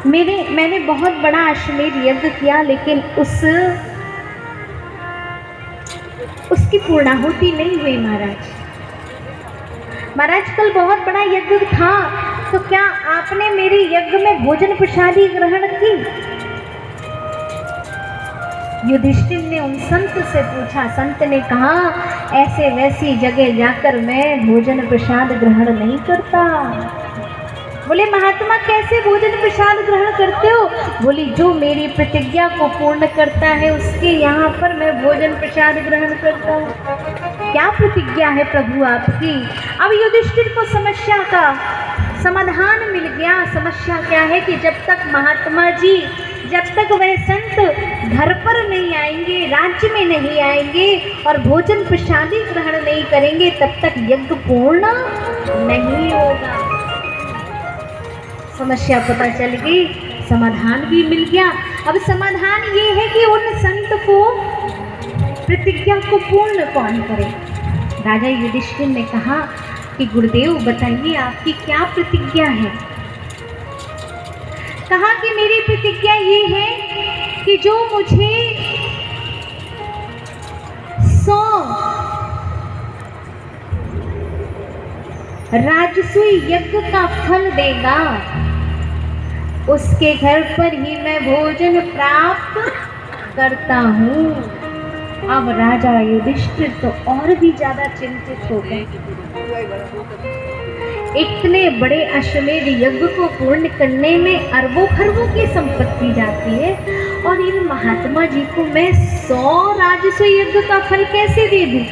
मैंने बहुत बड़ा अश्वमेध यज्ञ किया, लेकिन उसकी पूर्णाहुति नहीं हुई महाराज। महाराज कल बहुत बड़ा यज्ञ था, तो क्या आपने मेरे यज्ञ में भोजन प्रसादी ग्रहण की? युधिष्ठिर ने उन संत से पूछा। संत ने कहा, ऐसे वैसी जगह जाकर मैं भोजन प्रसाद ग्रहण नहीं करता। बोले महात्मा कैसे भोजन प्रसाद ग्रहण करते हो? बोली जो मेरी प्रतिज्ञा को पूर्ण करता है उसके यहाँ पर मैं भोजन प्रसाद ग्रहण करता हूँ। क्या प्रतिज्ञा है प्रभु आपकी? अब युधिष्ठिर को समस्या का समाधान मिल गया। समस्या क्या है कि जब तक महात्मा जी, जब तक वह संत घर पर नहीं आएंगे, राज्य में नहीं आएंगे और भोजन प्रसादी ग्रहण नहीं करेंगे, तब तक यज्ञ पूर्ण नहीं होगा। समस्या पता चल गई, समाधान भी मिल गया। अब समाधान ये है कि उन संत को प्रतिज्ञा को पूर्ण कौन करे? राजा युधिष्ठिर ने कहा कि गुरुदेव बताइए आपकी क्या प्रतिज्ञा है? कहा कि मेरी प्रतिज्ञा ये है कि जो मुझे 100 राजसूय यज्ञ का फल देगा, उसके घर पर ही मैं भोजन प्राप्त करता हूँ। अब राजा युधिष्ठिर तो और भी ज्यादा चिंतित हो गए। इतने बड़े अश्वमेध यज्ञ को पूर्ण करने में अरबों खरबों की संपत्ति जाती है, और इन महात्मा जी को मैं 100 राजसूय यज्ञ का फल कैसे दे दूं?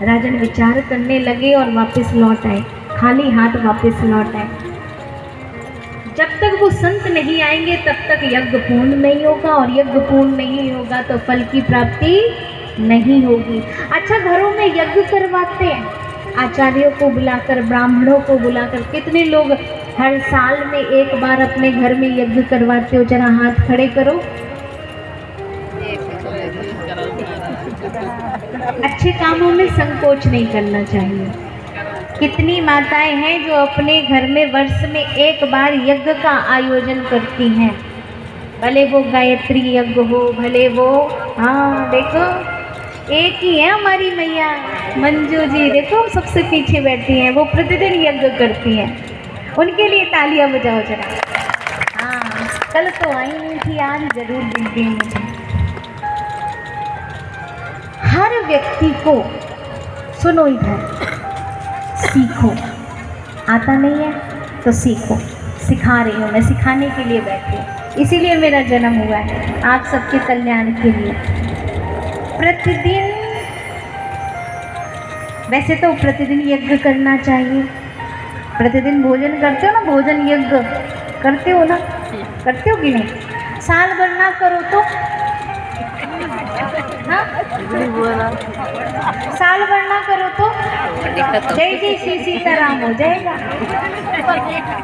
राजन विचार करने लगे और वापस लौट आए, खाली हाथ वापस लौट आए। जब तक वो संत नहीं आएंगे तब तक यज्ञ पूर्ण नहीं होगा, और यज्ञ पूर्ण नहीं होगा तो फल की प्राप्ति नहीं होगी। अच्छा, घरों में यज्ञ करवाते हैं, आचार्यों को बुलाकर, ब्राह्मणों को बुलाकर। कितने लोग हर साल में एक बार अपने घर में यज्ञ करवाते हो? जरा हाथ खड़े करो। अच्छे कामों में संकोच नहीं करना चाहिए। कितनी माताएं हैं जो अपने घर में वर्ष में एक बार यज्ञ का आयोजन करती हैं, भले वो गायत्री यज्ञ हो, भले वो, हाँ देखो एक ही है हमारी मैया मंजू जी, देखो सबसे पीछे बैठी हैं, वो प्रतिदिन यज्ञ करती हैं। उनके लिए तालियां बजाओ जरा। हाँ, कल तो आई नहीं थी, आज जरूर मिलती है मुझे। हर व्यक्ति को, सुनो इधर, सीखो। आता नहीं है तो सीखो। सिखा रही हूँ मैं, सिखाने के लिए बैठी हूँ, इसीलिए मेरा जन्म हुआ है, आप सबके कल्याण के लिए। प्रतिदिन, वैसे तो प्रतिदिन यज्ञ करना चाहिए। प्रतिदिन भोजन करते हो ना, भोजन यज्ञ करते हो ना, करते हो कि नहीं? साल भर ना करो तो, हाँ? साल भर ना करो तो जय जय श्री सीताराम हो जाएगा।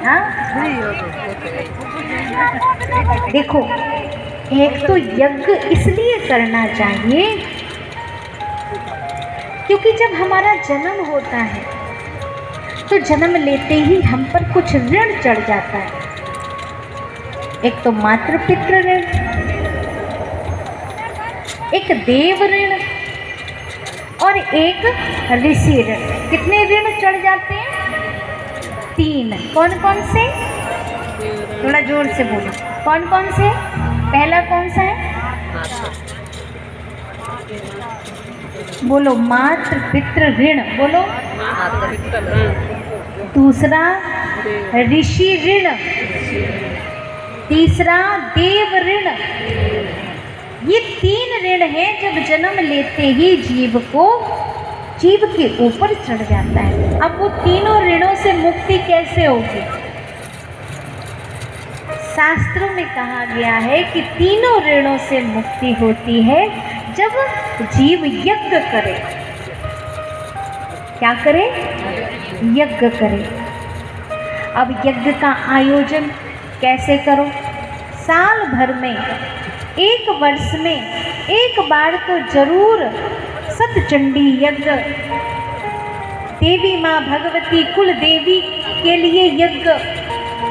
हाँ? देखो, एक तो यज्ञ इसलिए करना चाहिए क्योंकि जब हमारा जन्म होता है तो जन्म लेते ही हम पर कुछ ऋण चढ़ जाता है। एक तो मातृ पितृ ऋण, एक देव ऋण और एक ऋषि ऋण। कितने ऋण चढ़ जाते हैं? 3। कौन कौन से? थोड़ा जोर से बोलो, कौन कौन से? पहला कौन सा है? बोलो, मातृ पितृ ऋण बोलो। दूसरा ऋषि ऋण, तीसरा देव ऋण। ये 3 ऋण हैं जब जन्म लेते ही जीव के ऊपर चढ़ जाता है। अब वो तीनों ऋणों से मुक्ति कैसे होगी? शास्त्रों में कहा गया है कि तीनों ऋणों से मुक्ति होती है जब जीव यज्ञ करे। क्या करे? यज्ञ करे। अब यज्ञ का आयोजन कैसे करो? साल भर में, एक वर्ष में एक बार तो जरूर सतचंडी यज्ञ, देवी माँ भगवती कुल देवी के लिए यज्ञ,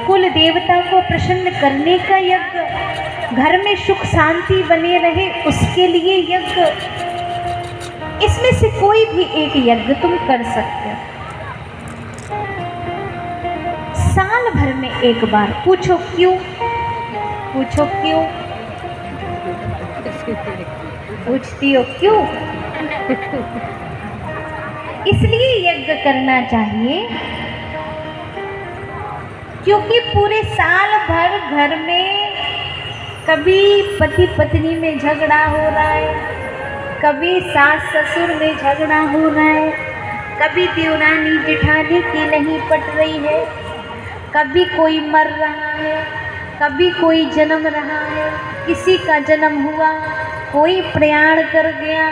कुल देवता को प्रसन्न करने का यज्ञ, घर में सुख शांति बने रहे उसके लिए यज्ञ। इसमें से कोई भी एक यज्ञ तुम कर सकते हो। साल भर में एक बार। पूछो क्यों? पूछो क्यों? पूछती हो क्यों? इसलिए यज्ञ करना चाहिए क्योंकि पूरे साल भर घर में कभी पति पत्नी में झगड़ा हो रहा है, कभी सास ससुर में झगड़ा हो रहा है, कभी देवरानी जेठानी की नहीं पट रही है, कभी कोई मर रहा है, कभी कोई जन्म रहा है, किसी का जन्म हुआ, कोई प्रयाण कर गया।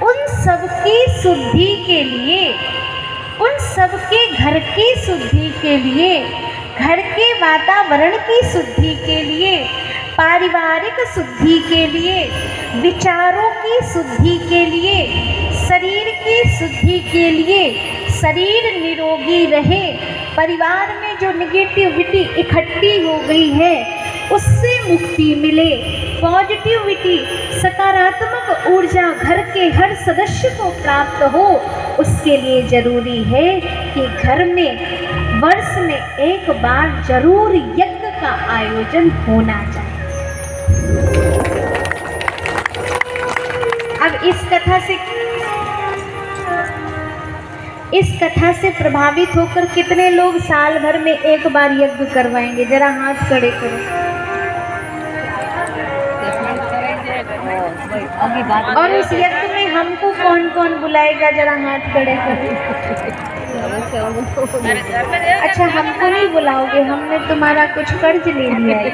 उन सबकी शुद्धि के लिए, उन सबके घर की शुद्धि के लिए, घर के वातावरण की शुद्धि के लिए, पारिवारिक शुद्धि के लिए, विचारों की शुद्धि के लिए, शरीर की शुद्धि के लिए, शरीर निरोगी रहे, परिवार में जो नेगेटिविटी इकट्ठी हो गई है उससे मुक्ति मिले, पॉजिटिविटी सकारात्मक ऊर्जा घर के हर सदस्य को प्राप्त हो, उसके लिए जरूरी है कि घर में वर्ष में एक बार जरूर यज्ञ का आयोजन होना चाहिए। अब इस कथा से प्रभावित होकर कितने लोग साल भर में एक बार यज्ञ करवाएंगे? जरा हाथ खड़े करो। और उस यज्ञ में हमको कौन कौन बुलाएगा? जरा हाथ खड़े करो। अच्छा, हमको नहीं बुलाओगे? हमने तुम्हारा कुछ कर्ज ले लिया है?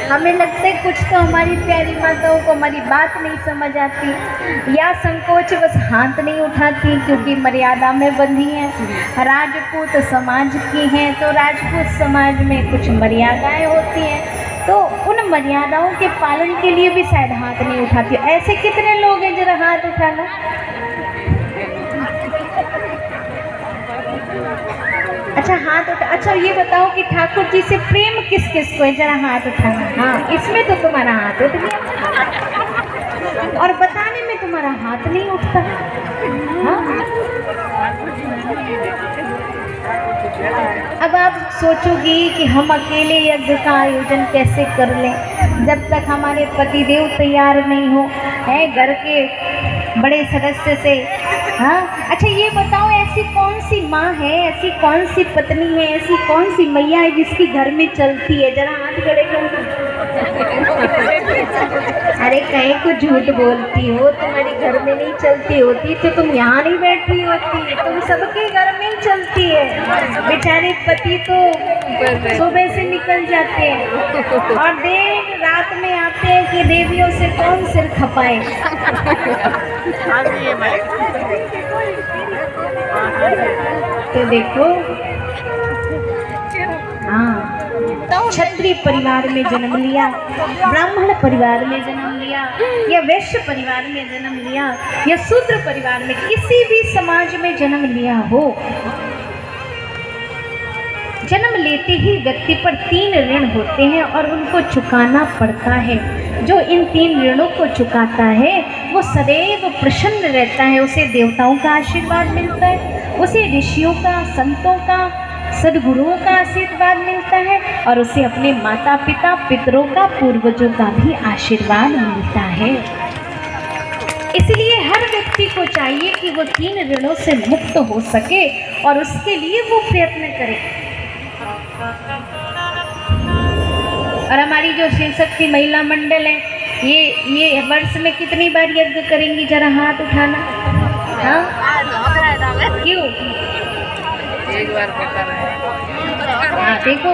हमें लगता है कुछ तो हमारी प्यारी माताओं को हमारी बात नहीं समझ आती या संकोच बस हाथ नहीं उठाती क्योंकि मर्यादा में बंधी हैं। राजपूत समाज की हैं तो राजपूत समाज में कुछ मर्यादाएं होती हैं, तो उन मर्यादाओं के पालन के लिए भी शायद हाथ नहीं उठाती। ऐसे कितने लोग हैं? जरा हाथ उठाना। अच्छा, हाथ उठा। अच्छा, ये बताओ कि ठाकुर जी से प्रेम किस किस को है? जरा हाथ उठाना। हाँ, इसमें तो तुम्हारा हाथ उठ गया और बताने में तुम्हारा हाथ नहीं उठता। हाँ? अब आप सोचोगी कि हम अकेले यज्ञ का आयोजन कैसे कर लें जब तक हमारे पतिदेव तैयार नहीं हो, है घर के बड़े सदस्य से। हाँ, अच्छा ये बताओ, ऐसी कौन सी माँ है, ऐसी कौन सी पत्नी है, ऐसी कौन सी मैया है जिसकी घर में चलती है? जरा हाथ खड़े करो। अरे कहीं को झूठ बोलती हो, तुम्हारे घर में नहीं चलती होती तो तुम यहाँ नहीं बैठी होती, तुम सबके घर में ही चलती है। बेचारे पति तो सुबह से निकल जाते हैं और देर रात में आते हैं कि देवियों से कौन सिर खपाए। तो देखो, हाँ, क्षत्रिय परिवार में जन्म लिया, ब्राह्मण परिवार में जन्म लिया, या वैश्य परिवार में जन्म लिया, या शूद्र परिवार में, किसी भी समाज में जन्म लिया हो, जन्म लेते ही व्यक्ति पर 3 ऋण होते हैं और उनको चुकाना पड़ता है। जो इन 3 ऋणों को चुकाता है वो सदैव प्रसन्न रहता है, उसे देवताओं का आशीर्वाद मिलता है, उसे ऋषियों का, संतों का, सद्गुरुओं का आशीर्वाद मिलता है और उसे अपने माता पिता, पितरों का, पूर्वजों का भी आशीर्वाद मिलता है। इसलिए हर व्यक्ति को चाहिए कि वो 3 ऋणों से मुक्त हो सके और उसके लिए वो प्रयत्न करे। और हमारी जो शिव शक्ति महिला मंडल है, ये वर्ष में कितनी बार यज्ञ करेंगी? जरा हाथ उठाना। हाँ, क्यों? एक बार हाँ, देखो,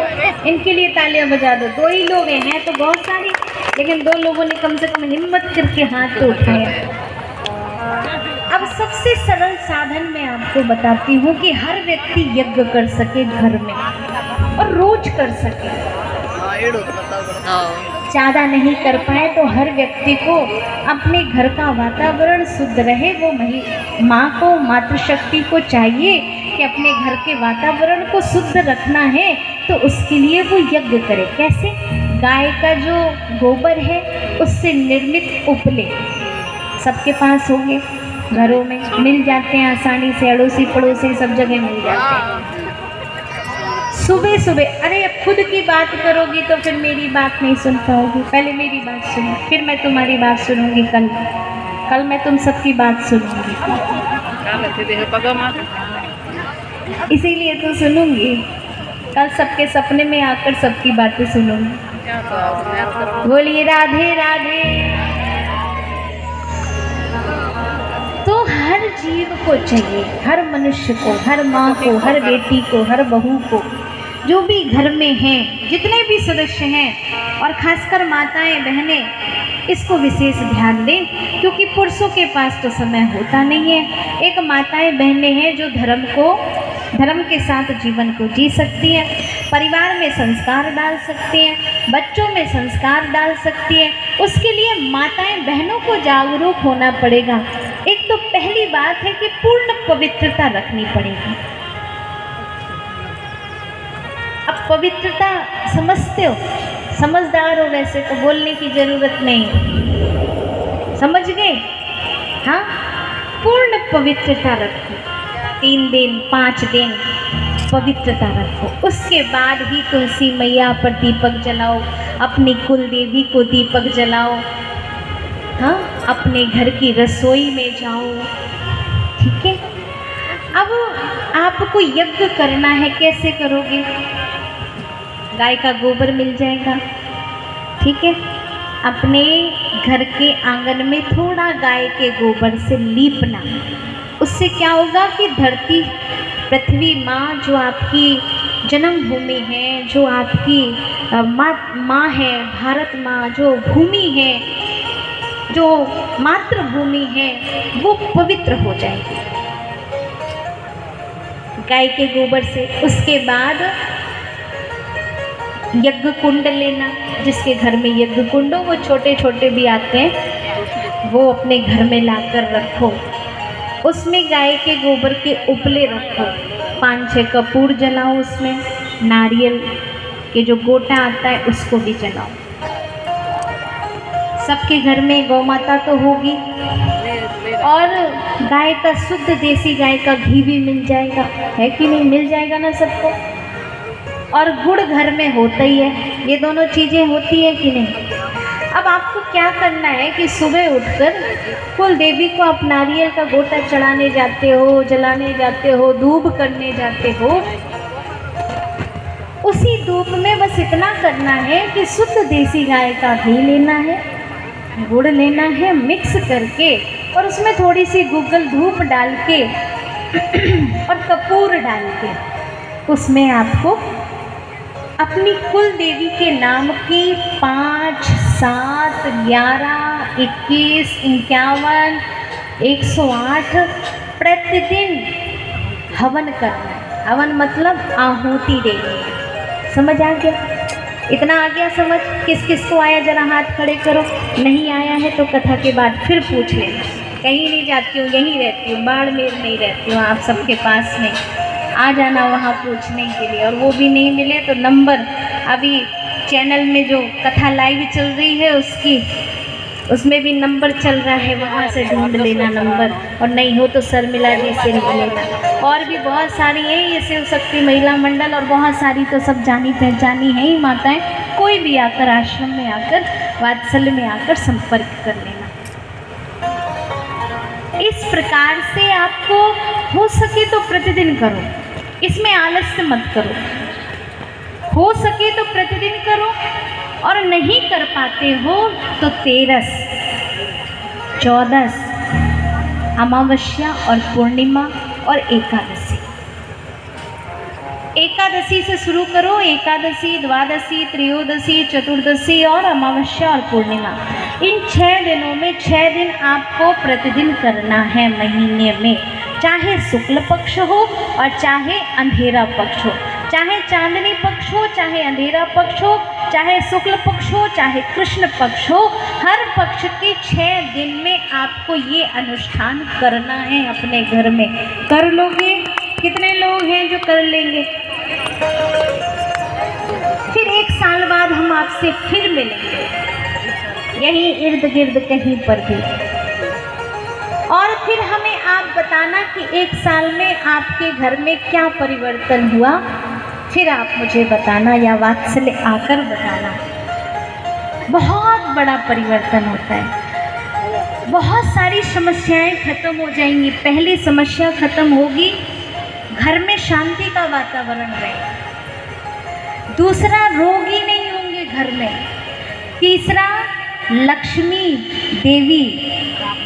इनके लिए तालियां बजा दो। 2 ही लोग हैं तो बहुत सारी, लेकिन 2 लोगों ने कम से कम हिम्मत करके हाथ तो उठाया। अब सबसे सरल साधन मैं आपको बताती हूँ कि हर व्यक्ति यज्ञ कर सके घर में और रोज कर सके। ज़्यादा नहीं कर पाए तो हर व्यक्ति को अपने घर का वातावरण शुद्ध रहे। वो माँ को, मातृशक्ति को चाहिए कि अपने घर के वातावरण को शुद्ध रखना है तो उसके लिए वो यज्ञ करे। कैसे? गाय का जो गोबर है उससे निर्मित उपले सबके पास होंगे, घरों में मिल जाते हैं आसानी से, अड़ोसी पड़ोसी सब जगह मिल जाते हैं। सुबह सुबह, अरे अब खुद की बात करोगी तो फिर मेरी बात नहीं सुन पाओगी। पहले मेरी बात सुनो, फिर मैं तुम्हारी बात सुनूंगी। कल मैं तुम सबकी बात सुनूंगी, इसीलिए तो सुनूंगी। कल सबके सपने में आकर सबकी बातें सुनूंगी। बोलिए राधे राधे। तो हर जीव को चाहिए, हर मनुष्य को, हर माँ को, हर बेटी को, हर बहू को, जो भी घर में हैं, जितने भी सदस्य हैं, और खासकर माताएं बहनें इसको विशेष ध्यान दें, क्योंकि पुरुषों के पास तो समय होता नहीं है। एक माताएं बहनें हैं जो धर्म के साथ जीवन को जी सकती हैं, परिवार में संस्कार डाल सकती हैं, बच्चों में संस्कार डाल सकती हैं। उसके लिए माताएं बहनों को जागरूक होना पड़ेगा। एक तो पहली बात है कि पूर्ण पवित्रता रखनी पड़ेगी। अब पवित्रता समझते हो, समझदार हो, वैसे तो बोलने की जरूरत नहीं, समझ गए? हाँ, पूर्ण पवित्रता रखो। 3 दिन 5 दिन पवित्रता रखो। उसके बाद ही तुलसी मैया पर दीपक जलाओ, अपनी कुल देवी को दीपक जलाओ। हाँ, अपने घर की रसोई में जाओ। ठीक है? अब आपको यज्ञ करना है, कैसे करोगे? गाय का गोबर मिल जाएगा, ठीक है? अपने घर के आंगन में थोड़ा गाय के गोबर से लीपना। उससे क्या होगा कि धरती, पृथ्वी माँ जो आपकी जन्मभूमि है, जो आपकी माँ है, भारत माँ जो भूमि है, जो मातृभूमि है, वो पवित्र हो जाएगी गाय के गोबर से। उसके बाद यज्ञ कुंड लेना, जिसके घर में यज्ञ कुंड हो, वो छोटे छोटे भी आते हैं, वो अपने घर में लाकर रखो। उसमें गाय के गोबर के उपले रखो, 5-6 कपूर जलाओ, उसमें नारियल के जो गोटा आता है उसको भी जलाओ। सबके घर में गौ माता तो होगी, और गाय का शुद्ध देसी गाय का घी भी मिल जाएगा, है कि नहीं? मिल जाएगा ना सबको। और गुड़ घर में होता ही है, ये दोनों चीज़ें होती है कि नहीं? अब आपको क्या करना है कि सुबह उठकर कुल देवी को आप नारियल का गोटा चढ़ाने जाते हो, जलाने जाते हो, धूप करने जाते हो, उसी धूप में बस इतना करना है कि शुद्ध देसी गाय का घी लेना है, गुड़ लेना है, मिक्स करके, और उसमें थोड़ी सी गूगल धूप डाल के और कपूर डाल के, उसमें आपको अपनी कुल देवी के नाम की 5, 7, 11, 21, 51, 108 प्रतिदिन हवन करना है। हवन मतलब आहुति देनी है। समझ आ गया? इतना आ गया समझ? किस किस को आया जरा हाथ खड़े करो। नहीं आया है तो कथा के बाद फिर पूछ लेना। कहीं नहीं जाती हूँ, यहीं रहती हूँ, बाड़मेर नहीं रहती हूँ, आप सबके पास में आ जाना वहाँ पूछने के लिए। और वो भी नहीं मिले तो नंबर अभी चैनल में जो कथा लाइव चल रही है उसमें भी नंबर चल रहा है, वहाँ से ढूंढ लेना नंबर। और नहीं हो तो शर्मिला जी से लेना। और भी बहुत सारी हैं ये शिव शक्ति महिला मंडल, और बहुत सारी तो सब जानी पहचानी हैं ही माताएं। कोई भी आकर आश्रम में आकर, वात्सल्य में आकर संपर्क कर लेना। इस प्रकार से आपको हो सके तो प्रतिदिन करो, इसमें आलस्य मत करो। हो सके तो प्रतिदिन करो, और नहीं कर पाते हो तो 13, 14 अमावस्या और पूर्णिमा और एकादशी। एकादशी से शुरू करो, एकादशी, द्वादशी, त्रयोदशी, चतुर्दशी और अमावस्या और पूर्णिमा। इन 6 दिनों में 6 दिन आपको प्रतिदिन करना है महीने में, चाहे शुक्ल पक्ष हो और चाहे अंधेरा पक्ष हो। चाहे चांदनी पक्ष हो, चाहे अंधेरा पक्ष हो, चाहे शुक्ल पक्ष हो, चाहे कृष्ण पक्ष हो, हर पक्ष के 6 दिन में आपको ये अनुष्ठान करना है अपने घर में। कर लोगे? कितने लोग हैं जो कर लेंगे? फिर 1 साल बाद हम आपसे फिर मिलेंगे, यहीं इर्द गिर्द कहीं पर भी, और फिर हमें आप बताना कि 1 साल में आपके घर में क्या परिवर्तन हुआ। फिर आप मुझे बताना या वात्सल्य आकर बताना। बहुत बड़ा परिवर्तन होता है, बहुत सारी समस्याएं खत्म हो जाएंगी। पहली समस्या खत्म होगी, घर में शांति का वातावरण रहेगा। दूसरा, रोग ही नहीं होंगे घर में। तीसरा, लक्ष्मी देवी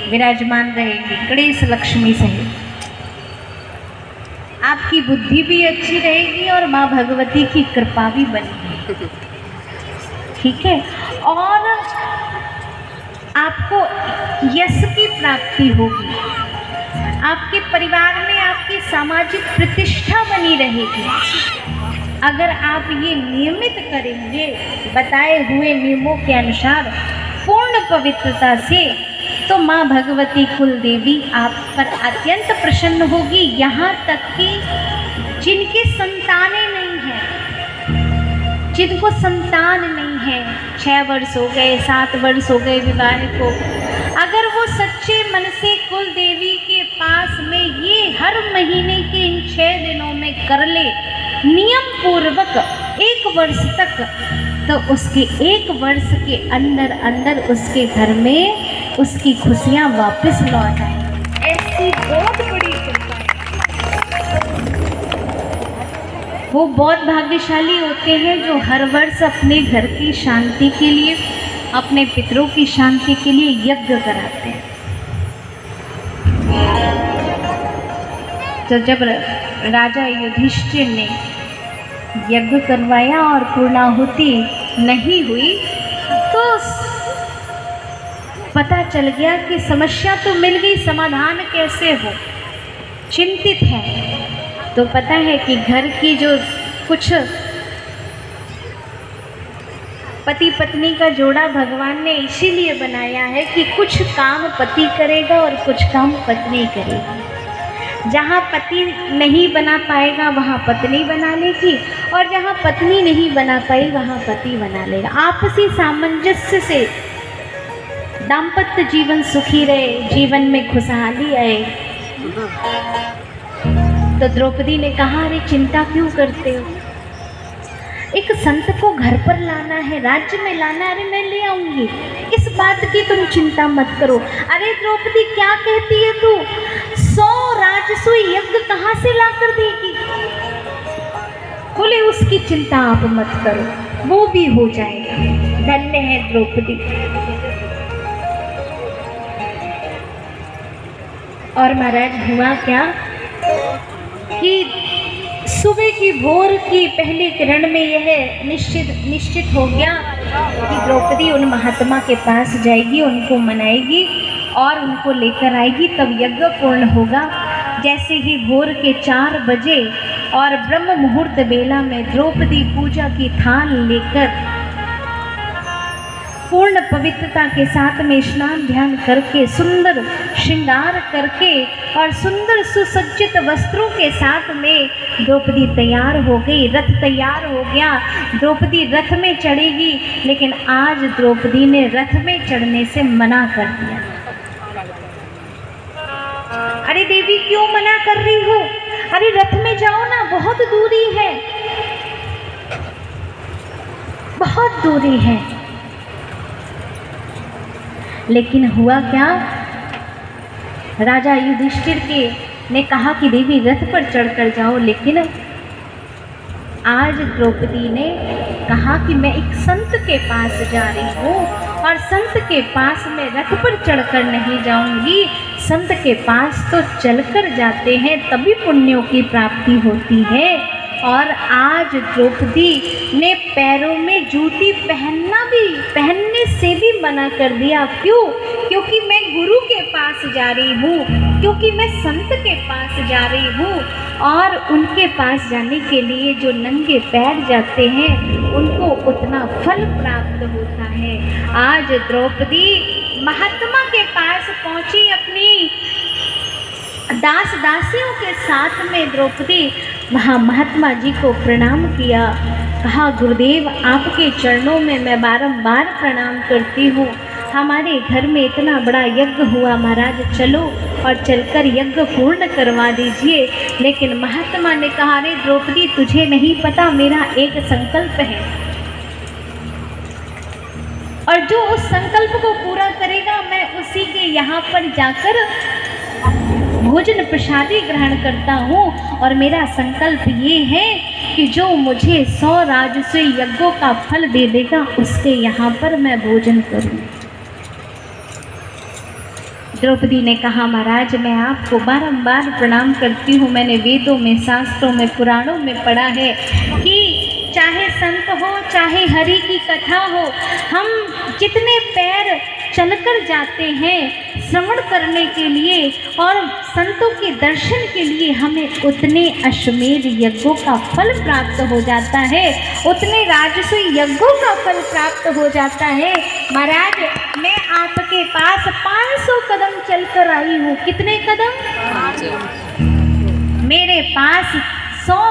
विराजमान रहेगी, गणेश लक्ष्मी सहित। आपकी बुद्धि भी अच्छी रहेगी और माँ भगवती की कृपा भी बनेगी, ठीक है। और आपको यश की प्राप्ति होगी, आपके परिवार में आपकी सामाजिक प्रतिष्ठा बनी रहेगी। अगर आप ये नियमित करेंगे बताए हुए नियमों के अनुसार पूर्ण पवित्रता से, तो माँ भगवती कुल देवी आप पर अत्यंत प्रसन्न होगी। यहाँ तक कि जिनकी संतानें नहीं हैं, जिनको संतान नहीं है, 6 वर्ष हो गए, 7 वर्ष हो गए विवाह को, अगर वो सच्चे मन से कुल देवी के पास में ये हर महीने के इन 6 दिनों में कर ले नियम पूर्वक 1 वर्ष तक, तो उसके 1 वर्ष के अंदर अंदर उसके घर में उसकी खुशियाँ वापस लौट आएंगी। ऐसी बहुत बड़ी कृपा है। वो बहुत भाग्यशाली होते हैं जो हर वर्ष अपने घर की शांति के लिए, अपने पितरों की शांति के लिए यज्ञ कराते हैं। तो जब राजा युधिष्ठिर ने यज्ञ करवाया और पूर्णाहुति नहीं हुई, तो पता चल गया कि समस्या तो मिल गई, समाधान कैसे हो, चिंतित है। तो पता है कि घर की जो कुछ पति पत्नी का जोड़ा भगवान ने इसीलिए बनाया है कि कुछ काम पति करेगा और कुछ काम पत्नी करेगी। जहाँ पति नहीं बना पाएगा वहाँ पत्नी बना लेगी, और जहाँ पत्नी नहीं बना पाई वहाँ पति बना लेगा। आपसी सामंजस्य से दाम्पत्य जीवन सुखी रहे, जीवन में खुशहाली आए। तो द्रौपदी ने कहा, अरे चिंता क्यों करते हो, एक संत को घर पर लाना है, राज्य में लाना, अरे मैं ले आऊंगी, इस बात की तुम चिंता मत करो। अरे द्रौपदी क्या कहती है तू, 100 राजसूय यज्ञ कहाँ से ला कर देगी? बोले उसकी चिंता आप मत करो, वो भी हो जाएगा। धन्य है द्रौपदी। और महाराज हुआ क्या कि सुबह की भोर की पहली किरण में यह निश्चित हो गया कि द्रौपदी उन महात्मा के पास जाएगी, उनको मनाएगी और उनको लेकर आएगी, तब यज्ञ पूर्ण होगा। जैसे ही भोर के 4 बजे और ब्रह्म मुहूर्त बेला में द्रौपदी पूजा की थाल लेकर पूर्ण पवित्रता के साथ में स्नान ध्यान करके, सुंदर श्रृंगार करके और सुंदर सुसज्जित वस्त्रों के साथ में द्रौपदी तैयार हो गई। रथ तैयार हो गया, द्रौपदी रथ में चढ़ेगी, लेकिन आज द्रौपदी ने रथ में चढ़ने से मना कर दिया। अरे देवी क्यों मना कर रही हो? अरे रथ में जाओ ना, बहुत दूरी है, बहुत दूरी है। लेकिन हुआ क्या, राजा युधिष्ठिर ने कहा कि देवी रथ पर चढ़कर जाओ, लेकिन आज द्रौपदी ने कहा कि मैं एक संत के पास जा रही हूँ और संत के पास मैं रथ पर चढ़कर नहीं जाऊंगी। संत के पास तो चलकर जाते हैं तभी पुण्यों की प्राप्ति होती है। और आज द्रौपदी ने पैरों में जूती पहनने से भी मना कर दिया। क्यों? क्योंकि मैं गुरु के पास जा रही हूँ, क्योंकि मैं संत के पास जा रही हूँ और उनके पास जाने के लिए जो नंगे पैर जाते हैं उनको उतना फल प्राप्त होता है। आज द्रौपदी महात्मा के पास पहुंची, अपनी दास दासियों के साथ में द्रौपदी वहाँ महात्मा जी को प्रणाम किया। कहा, गुरुदेव आपके चरणों में मैं बारंबार प्रणाम करती हूँ। हमारे घर में इतना बड़ा यज्ञ हुआ महाराज, चलो और चलकर यज्ञ पूर्ण करवा दीजिए। लेकिन महात्मा ने कहा, रे द्रौपदी तुझे नहीं पता, मेरा एक संकल्प है और जो उस संकल्प को पूरा करेगा मैं उसी के यहाँ पर जाकर भोजन प्रसादी ग्रहण करता हूँ। और मेरा संकल्प ये है कि जो मुझे 100 राजसूय यज्ञों का फल दे देगा उसके यहाँ पर मैं भोजन करूँ। द्रौपदी ने कहा, महाराज मैं आपको बारंबार प्रणाम करती हूँ। मैंने वेदों में, शास्त्रों में, पुराणों में पढ़ा है कि चाहे संत हो, चाहे हरि की कथा हो, हम जितने पैर चलकर जाते हैं श्रवण करने के लिए और संतों के दर्शन के लिए, हमें उतने अश्वमेध यज्ञों का फल प्राप्त हो जाता है, उतने राजसूय यज्ञों का फल प्राप्त हो जाता है। महाराज मैं आपके पास 500 कदम चलकर आई हूँ। कितने कदम? मेरे पास 100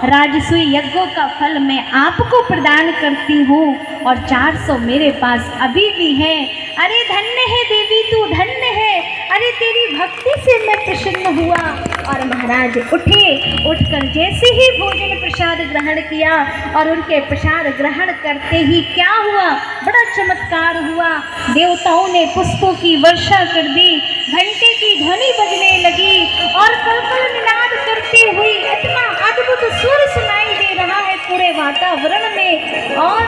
राजसूय यज्ञों का फल मैं आपको प्रदान करती हूँ और 400 मेरे पास अभी भी है। अरे धन्य है देवी तू, धन्य है, अरे तेरी भक्ति से मैं प्रसन्न हुआ। और महाराज उठे, उठकर जैसे ही भोजन प्रसाद ग्रहण किया और उनके प्रसाद ग्रहण करते ही क्या हुआ, बड़ा चमत्कार हुआ। देवताओं ने पुष्पों की वर्षा कर दी, घंटे की ध्वनि बजने लगी और कलकल निनाद करते हुए इतना अद्भुत सुर सुनाई दे रहा है पूरे वातावरण में। और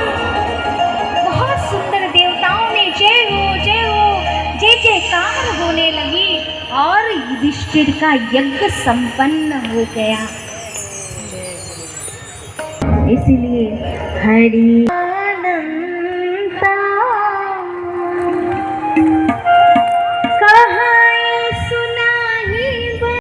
बहुत सुंदर देवताओं ने जय हो जय हो जय जयकार होने लगी और युधिष्ठिर का यज्ञ संपन्न हो गया। इसीलिए हरि